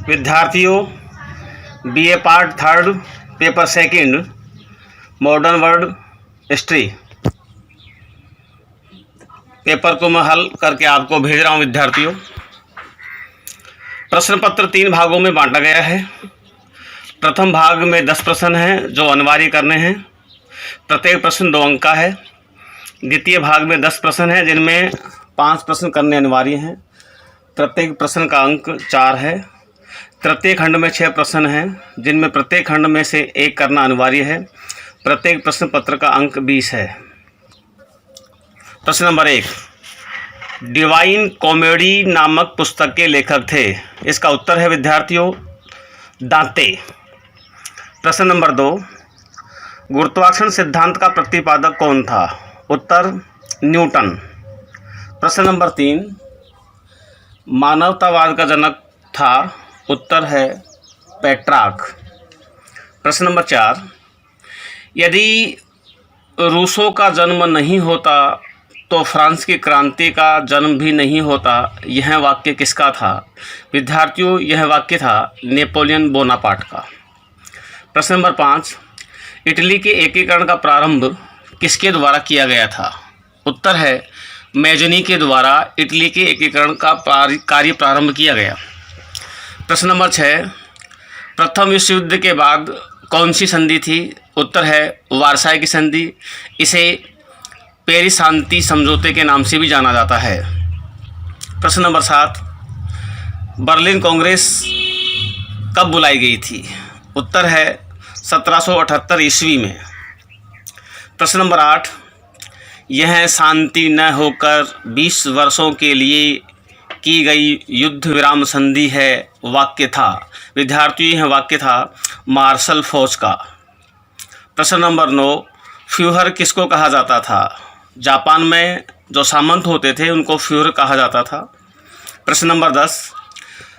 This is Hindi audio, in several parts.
विद्यार्थियों, BA part third paper second modern word history paper को मैं हल करके आपको भेज रहा हूं। विद्यार्थियों, प्रश्न पत्र 3 भागों में बांटा गया है। प्रथम भाग में 10 प्रश्न हैं जो अनिवार्य करने हैं। प्रत्येक प्रश्न 2 अंक का है। द्वितीय भाग में 10 प्रश्न हैं जिनमें 5 प्रश्न करने अनिवार्य हैं। प्रत्येक प्रश्न का अंक 4 है। तृतीय खंड में 6 प्रश्न हैं जिनमें प्रत्येक खंड में से 1 करना अनिवार्य है। प्रत्येक प्रश्न पत्र का अंक 20 है। प्रश्न नंबर 1, डिवाइन कॉमेडी नामक पुस्तक के लेखक थे। इसका उत्तर है विद्यार्थियों दांते। प्रश्न नंबर 2, गुरुत्वाकर्षण सिद्धांत का प्रतिपादक कौन था। उत्तर न्यूटन। प्रश्न नंबर 3, मानवतावाद का जनक था। उत्तर है पेट्रार्क। प्रश्न नंबर 4, यदि रूसो का जन्म नहीं होता तो फ्रांस की क्रांति का जन्म भी नहीं होता। यह वाक्य किसका था। विद्यार्थियों, यह वाक्य था नेपोलियन बोनापार्ट का। प्रश्न नंबर 5, इटली के एकीकरण का प्रारंभ किसके द्वारा किया गया था। उत्तर है मेजनी के द्वारा इटली के एकीकरण का कार्य प्रारंभ किया गया। प्रश्न नंबर 6, प्रथम विश्व युद्ध के बाद कौन सी संधि थी। उत्तर है वारसाई की संधि। इसे पेरिस शांति समझौते के नाम से भी जाना जाता है। प्रश्न नंबर 7, बर्लिन कांग्रेस कब बुलाई गई थी। उत्तर है 1778 ईस्वी में। प्रश्न नंबर 8, यह शांति न होकर 20 वर्षों के लिए की गई युद्ध विराम संधि है। वाक्य था विद्यार्थियों, यह वाक्य था मार्शल फोच का। प्रश्न नंबर 9, फ्यूहर किसको कहा जाता था। जापान में जो सामंत होते थे उनको फ्यूहर कहा जाता था। प्रश्न नंबर 10,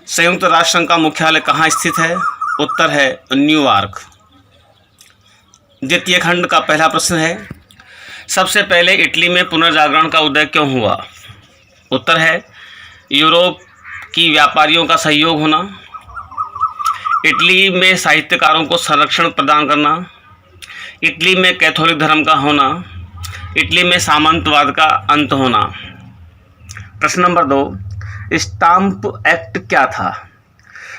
संयुक्त राष्ट्र संघ का मुख्यालय कहाँ स्थित है। उत्तर है न्यूयॉर्क। द्वितीय खंड का पहला प्रश्न है, सबसे पहले इटली में पुनर्जागरण का उदय क्यों हुआ। उत्तर है यूरोप की व्यापारियों का सहयोग होना, इटली में साहित्यकारों को संरक्षण प्रदान करना, इटली में कैथोलिक धर्म का होना, इटली में सामंतवाद का अंत होना। प्रश्न नंबर 2, स्टाम्प एक्ट क्या था।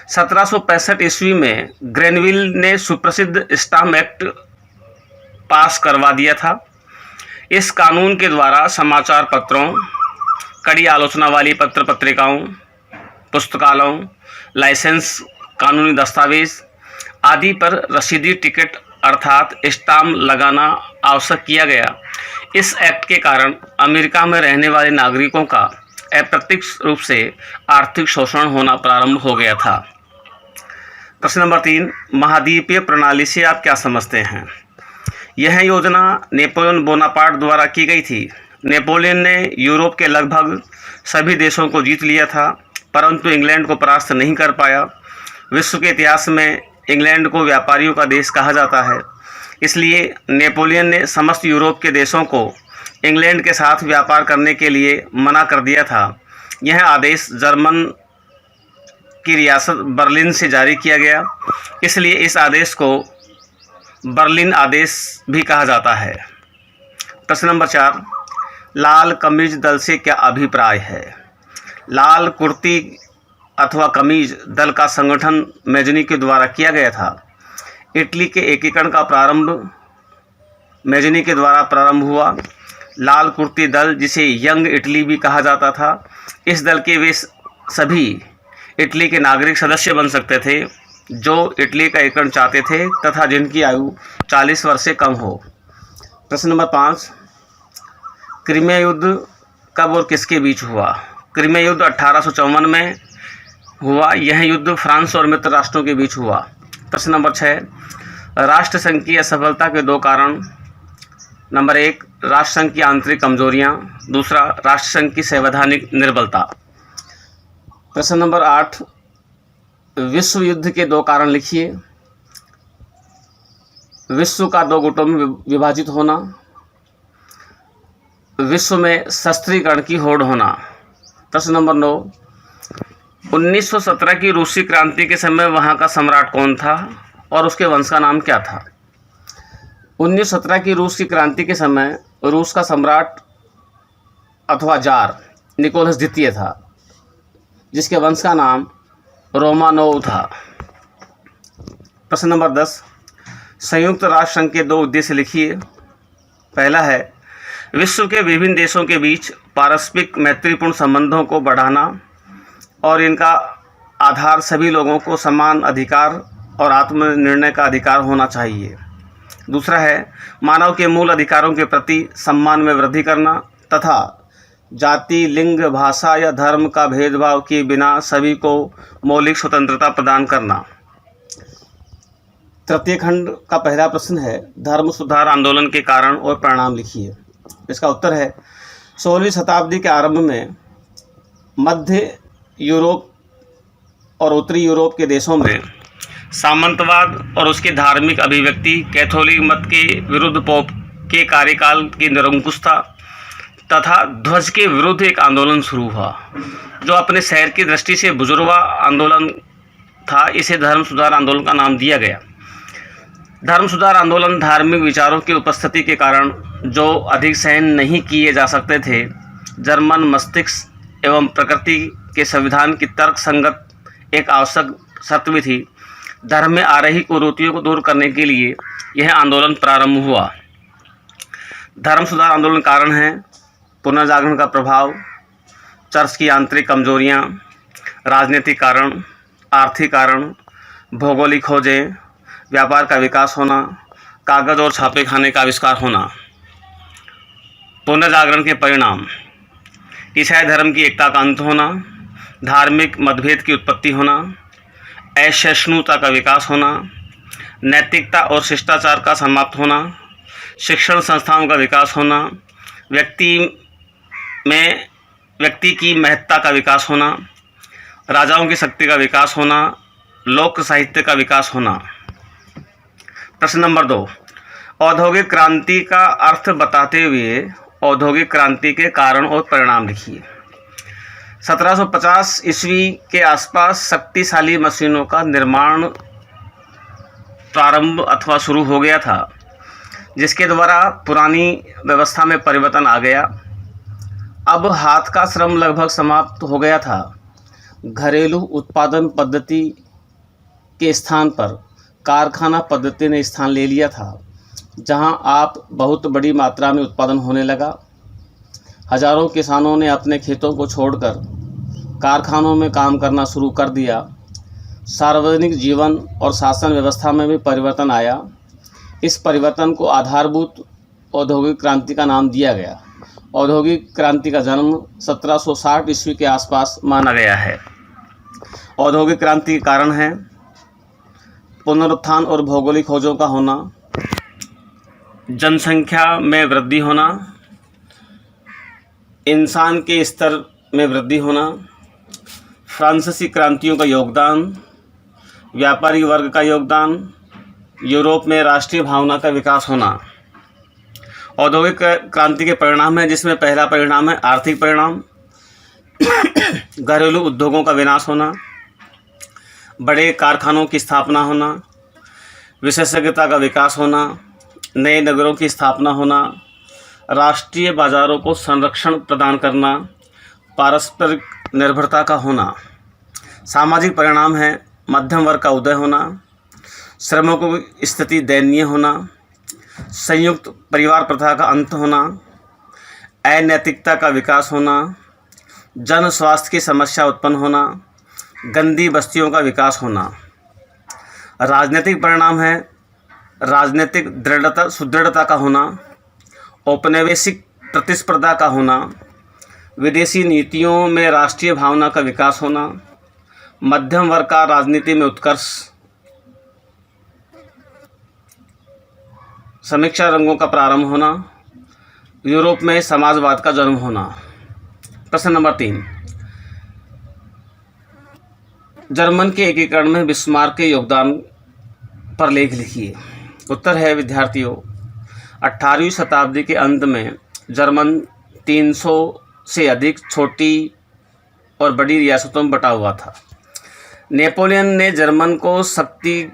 1765 ईस्वी में ग्रेनविल ने सुप्रसिद्ध स्टाम्प एक्ट पास करवा दिया था। इस कानून के द्वारा समाचार पत्रों, कड़ी आलोचना वाली पत्र पत्रिकाओं, पुस्तकालयों, लाइसेंस, कानूनी दस्तावेज आदि पर रसीदी टिकट अर्थात स्टाम्प लगाना आवश्यक किया गया। इस एक्ट के कारण अमेरिका में रहने वाले नागरिकों का अप्रत्यक्ष रूप से आर्थिक शोषण होना प्रारंभ हो गया था। प्रश्न नंबर 3, महाद्वीपीय प्रणाली से आप क्या समझते हैं। यह योजना नेपोलियन बोनापार्ट द्वारा की गई थी। नेपोलियन ने यूरोप के लगभग सभी देशों को जीत लिया था, परंतु इंग्लैंड को परास्त नहीं कर पाया। विश्व के इतिहास में इंग्लैंड को व्यापारियों का देश कहा जाता है, इसलिए नेपोलियन ने समस्त यूरोप के देशों को इंग्लैंड के साथ व्यापार करने के लिए मना कर दिया था। यह आदेश जर्मन की रियासत बर्लिन से जारी किया गया, इसलिए इस आदेश को बर्लिन आदेश भी कहा जाता है। प्रश्न नंबर 4, लाल कमीज दल से क्या अभिप्राय है। लाल कुर्ती अथवा कमीज दल का संगठन मेजनी के द्वारा किया गया था। इटली के एकीकरण का प्रारंभ मेजनी के द्वारा प्रारंभ हुआ। लाल कुर्ती दल, जिसे यंग इटली भी कहा जाता था, इस दल के वे सभी इटली के नागरिक सदस्य बन सकते थे जो इटली का एकीकरण चाहते थे तथा जिनकी आयु 40 वर्ष से कम हो। प्रश्न नंबर 5, क्रीमिया युद्ध कब और किसके बीच हुआ। क्रीमिया युद्ध 1854 में हुआ। यह युद्ध फ्रांस और मित्र राष्ट्रों के बीच हुआ। प्रश्न नंबर 6, राष्ट्रसंघ की असफलता के 2 कारण। नंबर 1, राष्ट्रसंघ की आंतरिक कमजोरियां। दूसरा, राष्ट्रसंघ की संवैधानिक निर्बलता। प्रश्न नंबर 8, विश्व युद्ध के 2 कारण लिखिए। विश्व का 2 गुटों में विभाजित होना, विश्व में शस्त्रीकरण की होड़ होना। प्रश्न नंबर 9, 1917 की रूसी क्रांति के समय वहाँ का सम्राट कौन था और उसके वंश का नाम क्या था? 1917 की रूस की क्रांति के समय रूस का सम्राट अथवा जार निकोलस द्वितीय था, जिसके वंश का नाम रोमानोव था। प्रश्न नंबर 10, संयुक्त राष्ट्र संघ के 2 उद्देश्य लिखिए। पहला है विश्व के विभिन्न देशों के बीच पारस्परिक मैत्रीपूर्ण संबंधों को बढ़ाना और इनका आधार सभी लोगों को समान अधिकार और आत्मनिर्णय का अधिकार होना चाहिए। दूसरा है मानव के मूल अधिकारों के प्रति सम्मान में वृद्धि करना तथा जाति, लिंग, भाषा या धर्म का भेदभाव किए बिना सभी को मौलिक स्वतंत्रता प्रदान करना। तृतीय खंड का पहला प्रश्न है धर्म सुधार आंदोलन के कारण और परिणाम लिखिए। इसका उत्तर है 16वीं शताब्दी के आरंभ में मध्य यूरोप और उत्तरी यूरोप के देशों में सामंतवाद और उसकी धार्मिक अभिव्यक्ति कैथोलिक मत के विरुद्ध पोप के कार्यकाल की निरंकुशता तथा ध्वज के विरुद्ध एक आंदोलन शुरू हुआ, जो अपने शहर की दृष्टि से बुजुर्गा आंदोलन था। इसे धर्म सुधार आंदोलन का नाम दिया गया। धर्म सुधार आंदोलन धार्मिक विचारों की उपस्थिति के कारण जो अधिक सहन नहीं किए जा सकते थे, जर्मन मस्तिष्क एवं प्रकृति के संविधान की तर्क संगत एक आवश्यक शर्त भी थी। धर्म में आ रही कुरीतियों को दूर करने के लिए यह आंदोलन प्रारंभ हुआ। धर्म सुधार आंदोलन कारण है पुनर्जागरण का प्रभाव, चर्च की आंतरिक कमजोरियाँ, राजनीतिक कारण, आर्थिक कारण, भौगोलिक खोजें, व्यापार का विकास होना, कागज और छापे खाने का आविष्कार होना। पुनर्जागरण के परिणाम ईसाई धर्म की एकता का अंत होना, धार्मिक मतभेद की उत्पत्ति होना, असहिष्णुता का विकास होना, नैतिकता और शिष्टाचार का समाप्त होना, शिक्षण संस्थाओं का विकास होना, व्यक्ति की महत्ता का विकास होना, राजाओं की शक्ति का विकास होना, लोक साहित्य का विकास होना। प्रश्न नंबर 2, औद्योगिक क्रांति का अर्थ बताते हुए औद्योगिक क्रांति के कारण और परिणाम लिखिए। 1750 ईस्वी के आसपास शक्तिशाली मशीनों का निर्माण प्रारंभ अथवा शुरू हो गया था, जिसके द्वारा पुरानी व्यवस्था में परिवर्तन आ गया। अब हाथ का श्रम लगभग समाप्त हो गया था। घरेलू उत्पादन पद्धति के स्थान पर कारखाना पद्धति ने स्थान ले लिया था, जहां आप बहुत बड़ी मात्रा में उत्पादन होने लगा। हजारों किसानों ने अपने खेतों को छोड़कर कारखानों में काम करना शुरू कर दिया। सार्वजनिक जीवन और शासन व्यवस्था में भी परिवर्तन आया। इस परिवर्तन को आधारभूत औद्योगिक क्रांति का नाम दिया गया। औद्योगिक क्रांति का जन्म 1760 ईस्वी के आसपास माना गया है। औद्योगिक क्रांति के कारण है पुनरुत्थान और भौगोलिक खोजों का होना, जनसंख्या में वृद्धि होना, इंसान के स्तर में वृद्धि होना, फ्रांसीसी क्रांतियों का योगदान, व्यापारी वर्ग का योगदान, यूरोप में राष्ट्रीय भावना का विकास होना। औद्योगिक क्रांति के परिणाम है, जिसमें पहला परिणाम है आर्थिक परिणाम, घरेलू उद्योगों का विनाश होना, बड़े कारखानों की स्थापना होना, विशेषज्ञता का विकास होना, नए नगरों की स्थापना होना, राष्ट्रीय बाजारों को संरक्षण प्रदान करना, पारस्परिक निर्भरता का होना। सामाजिक परिणाम है मध्यम वर्ग का उदय होना, श्रमिकों की स्थिति दयनीय होना, संयुक्त परिवार प्रथा का अंत होना, अनैतिकता का विकास होना, जन स्वास्थ्य की समस्या उत्पन्न होना, गंदी बस्तियों का विकास होना। राजनीतिक परिणाम है राजनीतिक सुदृढ़ता का होना, औपनिवेशिक प्रतिस्पर्धा का होना, विदेशी नीतियों में राष्ट्रीय भावना का विकास होना, मध्यम वर्ग का राजनीति में उत्कर्ष, समीक्षा रंगों का प्रारंभ होना, यूरोप में समाजवाद का जन्म होना। प्रश्न नंबर 3, जर्मन के एकीकरण में बिस्मार्क के योगदान पर लेख लिखिए। उत्तर है विद्यार्थियों, 18वीं शताब्दी के अंत में जर्मन 300 से अधिक छोटी और बड़ी रियासतों में बटा हुआ था। नेपोलियन ने जर्मन को शक्ति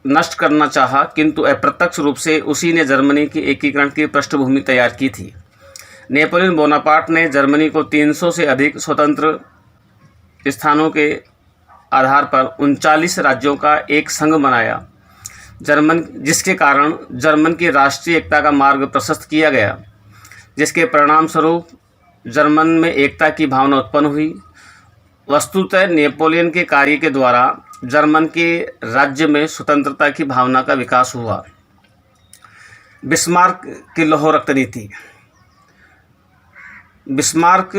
नष्ट करना चाहा, किंतु अप्रत्यक्ष रूप से उसी ने जर्मनी की एकीकरण की पृष्ठभूमि तैयार की थी। नेपोलियन बोनापार्ट ने जर्मनी को 300 से अधिक स्वतंत्र स्थानों के आधार पर 39 राज्यों का एक संघ बनाया, जिसके कारण जर्मन की राष्ट्रीय एकता का मार्ग प्रशस्त किया गया, जिसके परिणाम स्वरूप जर्मन में एकता की भावना उत्पन्न हुई। वस्तुतः नेपोलियन के कार्य के द्वारा जर्मन के राज्य में स्वतंत्रता की भावना का विकास हुआ। बिस्मार्क की लौह रक्त नीति। बिस्मार्क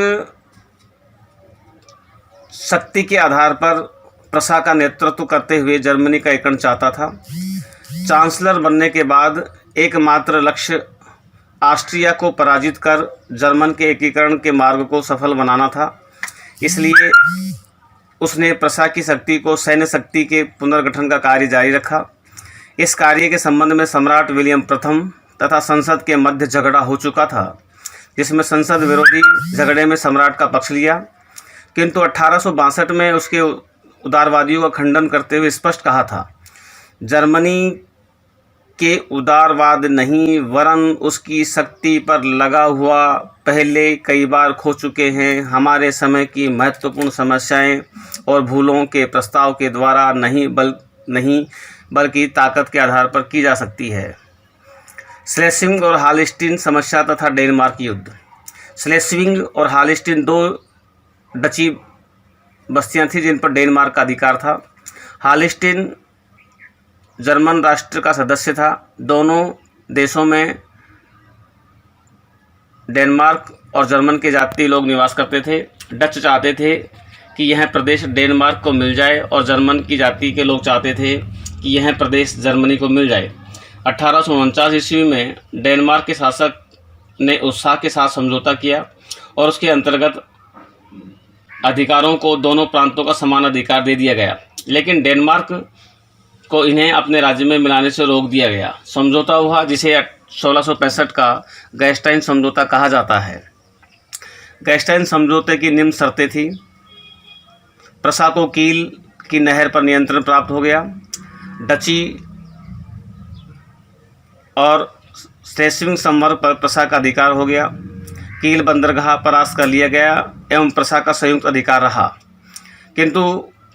शक्ति के आधार पर प्रसा का नेतृत्व करते हुए जर्मनी का एकीकरण चाहता था। चांसलर बनने के बाद एकमात्र लक्ष्य ऑस्ट्रिया को पराजित कर जर्मन के एकीकरण के मार्ग को सफल बनाना था। इसलिए उसने प्रसा की शक्ति को सैन्य शक्ति के पुनर्गठन का कार्य जारी रखा। इस कार्य के संबंध में सम्राट विलियम प्रथम तथा संसद के मध्य झगड़ा हो चुका था, जिसमें संसद विरोधी झगड़े में सम्राट का पक्ष लिया, किंतु 1862 में उसके उदारवादियों का खंडन करते हुए स्पष्ट कहा था, जर्मनी के उदारवाद नहीं वरन उसकी शक्ति पर लगा हुआ पहले कई बार खो चुके हैं। हमारे समय की महत्वपूर्ण समस्याएं और भूलों के प्रस्ताव के द्वारा नहीं बल्कि ताकत के आधार पर की जा सकती है। स्लेस्विंग और हालस्टीन समस्या तथा डेनमार्क युद्ध। स्लेस्विंग और हालस्टीन दो डची बस्तियां थीं जिन पर डेनमार्क का अधिकार था। हालस्टीन जर्मन राष्ट्र का सदस्य था। दोनों देशों में डेनमार्क और जर्मन के जातीय लोग निवास करते थे। डच चाहते थे कि यह प्रदेश डेनमार्क को मिल जाए और जर्मन की जाति के लोग चाहते थे कि यह प्रदेश जर्मनी को मिल जाए। 1849 ईस्वी में डेनमार्क के शासक ने उत्साह के साथ समझौता किया और उसके अंतर्गत अधिकारों को दोनों प्रांतों का समान अधिकार दे दिया गया, लेकिन डेनमार्क को इन्हें अपने राज्य में मिलाने से रोक दिया गया। समझौता हुआ जिसे 1665 का गैस्टाइन समझौता कहा जाता है। गैस्टाइन समझौते की निम्न शर्तें थी। प्रसा को कील की नहर पर नियंत्रण प्राप्त हो गया। डची और स्लेस्विंग संवर्ग पर प्रसा का अधिकार हो गया। कील बंदरगाह परास्त कर लिया गया एवं प्रसा का संयुक्त अधिकार रहा, किंतु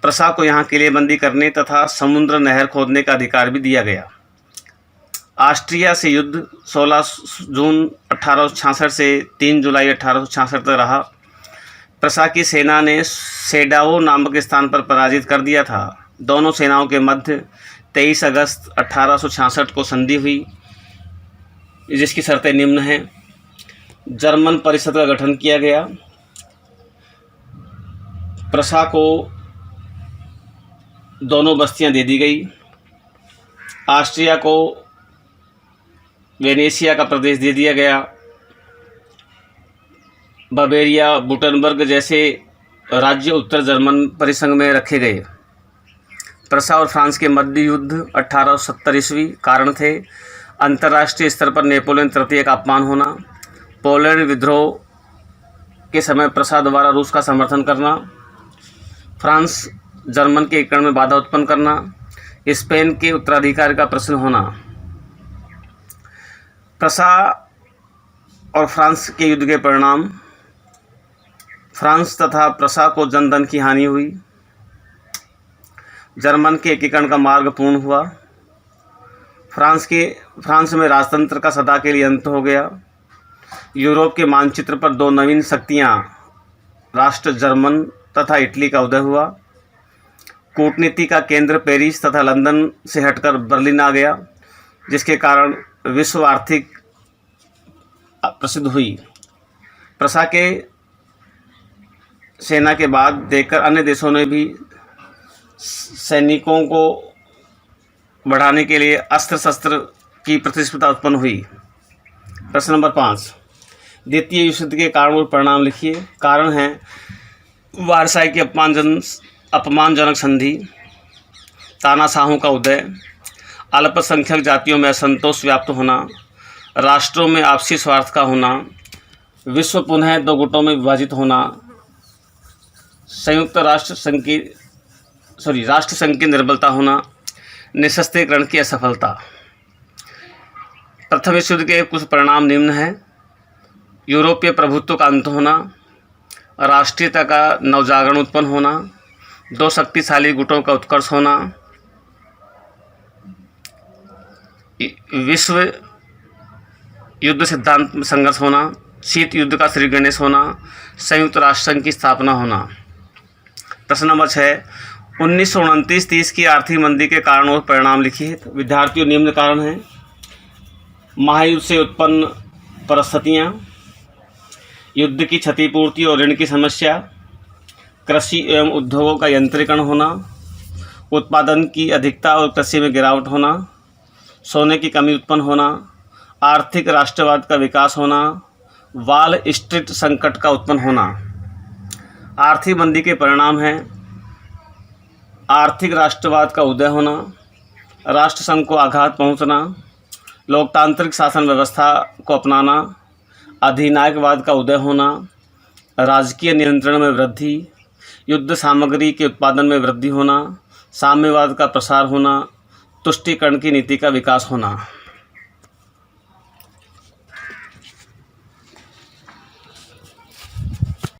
प्रसा को यहाँ किलेबंदी करने तथा समुद्र नहर खोदने का अधिकार भी दिया गया। ऑस्ट्रिया से युद्ध 16 जून 1866 से 3 जुलाई 1866 तक रहा। प्रसा की सेना ने सेडाओ नामक स्थान पर पराजित कर दिया था। दोनों सेनाओं के मध्य 23 अगस्त 1866 को संधि हुई, जिसकी शर्तें निम्न हैं। जर्मन परिषद का गठन किया गया। प्रसा को दोनों बस्तियां दे दी गई। ऑस्ट्रिया को वेनेशिया का प्रदेश दे दिया गया। बवेरिया, वुटनबर्ग जैसे राज्य उत्तर जर्मन परिसंघ में रखे गए। प्रसा और फ्रांस के मध्य युद्ध 1870 ईस्वी कारण थे। अंतर्राष्ट्रीय स्तर पर नेपोलियन तृतीय का अपमान होना। पोलैंड विद्रोह के समय प्रसा द्वारा रूस का समर्थन करना। फ्रांस जर्मन के एकीकरण में बाधा उत्पन्न करना। स्पेन के उत्तराधिकार का प्रश्न होना। प्रसा और फ्रांस के युद्ध के परिणाम। फ्रांस तथा प्रसा को जनधन की हानि हुई। जर्मन के एकीकरण का मार्ग पूर्ण हुआ। फ्रांस में राजतंत्र का सदा के लिए अंत हो गया। यूरोप के मानचित्र पर दो नवीन शक्तियां राष्ट्र जर्मन तथा इटली का उदय हुआ। कूटनीति का केंद्र पेरिस तथा लंदन से हटकर बर्लिन आ गया, जिसके कारण विश्व आर्थिक प्रसिद्ध हुई। प्रसा के सेना के बाद देखकर अन्य देशों ने भी सैनिकों को बढ़ाने के लिए अस्त्र शस्त्र की प्रतिस्पर्धा उत्पन्न हुई। प्रश्न नंबर 5, द्वितीय विश्व युद्ध के कारण और परिणाम लिखिए। कारण है वारसाई की अपमानजनक संधि, तानाशाहों का उदय, अल्पसंख्यक जातियों में असंतोष व्याप्त होना, राष्ट्रों में आपसी स्वार्थ का होना, विश्व पुनः दो गुटों में विभाजित होना, राष्ट्र संघ की निर्बलता होना, निशस्त्रीकरण की असफलता। प्रथम विश्व युद्ध के कुछ परिणाम निम्न हैं। यूरोपीय प्रभुत्व का अंत होना, राष्ट्रीयता का नवजागरण उत्पन्न होना, दो शक्तिशाली गुटों का उत्कर्ष होना, विश्व युद्ध सिद्धांत में संघर्ष होना, शीत युद्ध का श्री गणेश होना, संयुक्त राष्ट्र संघ की स्थापना होना। प्रश्न नंबर 6, 1929-30 की आर्थिक मंदी के कारण और परिणाम लिखिए। तो विद्यार्थियों निम्न कारण हैं: महायुद्ध से उत्पन्न परिस्थितियाँ, युद्ध की क्षतिपूर्ति और ऋण की समस्या, कृषि एवं उद्योगों का यंत्रीकरण होना, उत्पादन की अधिकता और कृषि में गिरावट होना, सोने की कमी उत्पन्न होना, आर्थिक राष्ट्रवाद का विकास होना, वॉल स्ट्रीट संकट का उत्पन्न होना। आर्थिक मंदी के परिणाम हैं: आर्थिक राष्ट्रवाद का उदय होना, राष्ट्रसंघ को आघात पहुंचना, लोकतांत्रिक शासन व्यवस्था को अपनाना, अधिनायकवाद का उदय होना, राजकीय नियंत्रण में वृद्धि, युद्ध सामग्री के उत्पादन में वृद्धि होना, साम्यवाद का प्रसार होना, तुष्टीकरण की नीति का विकास होना।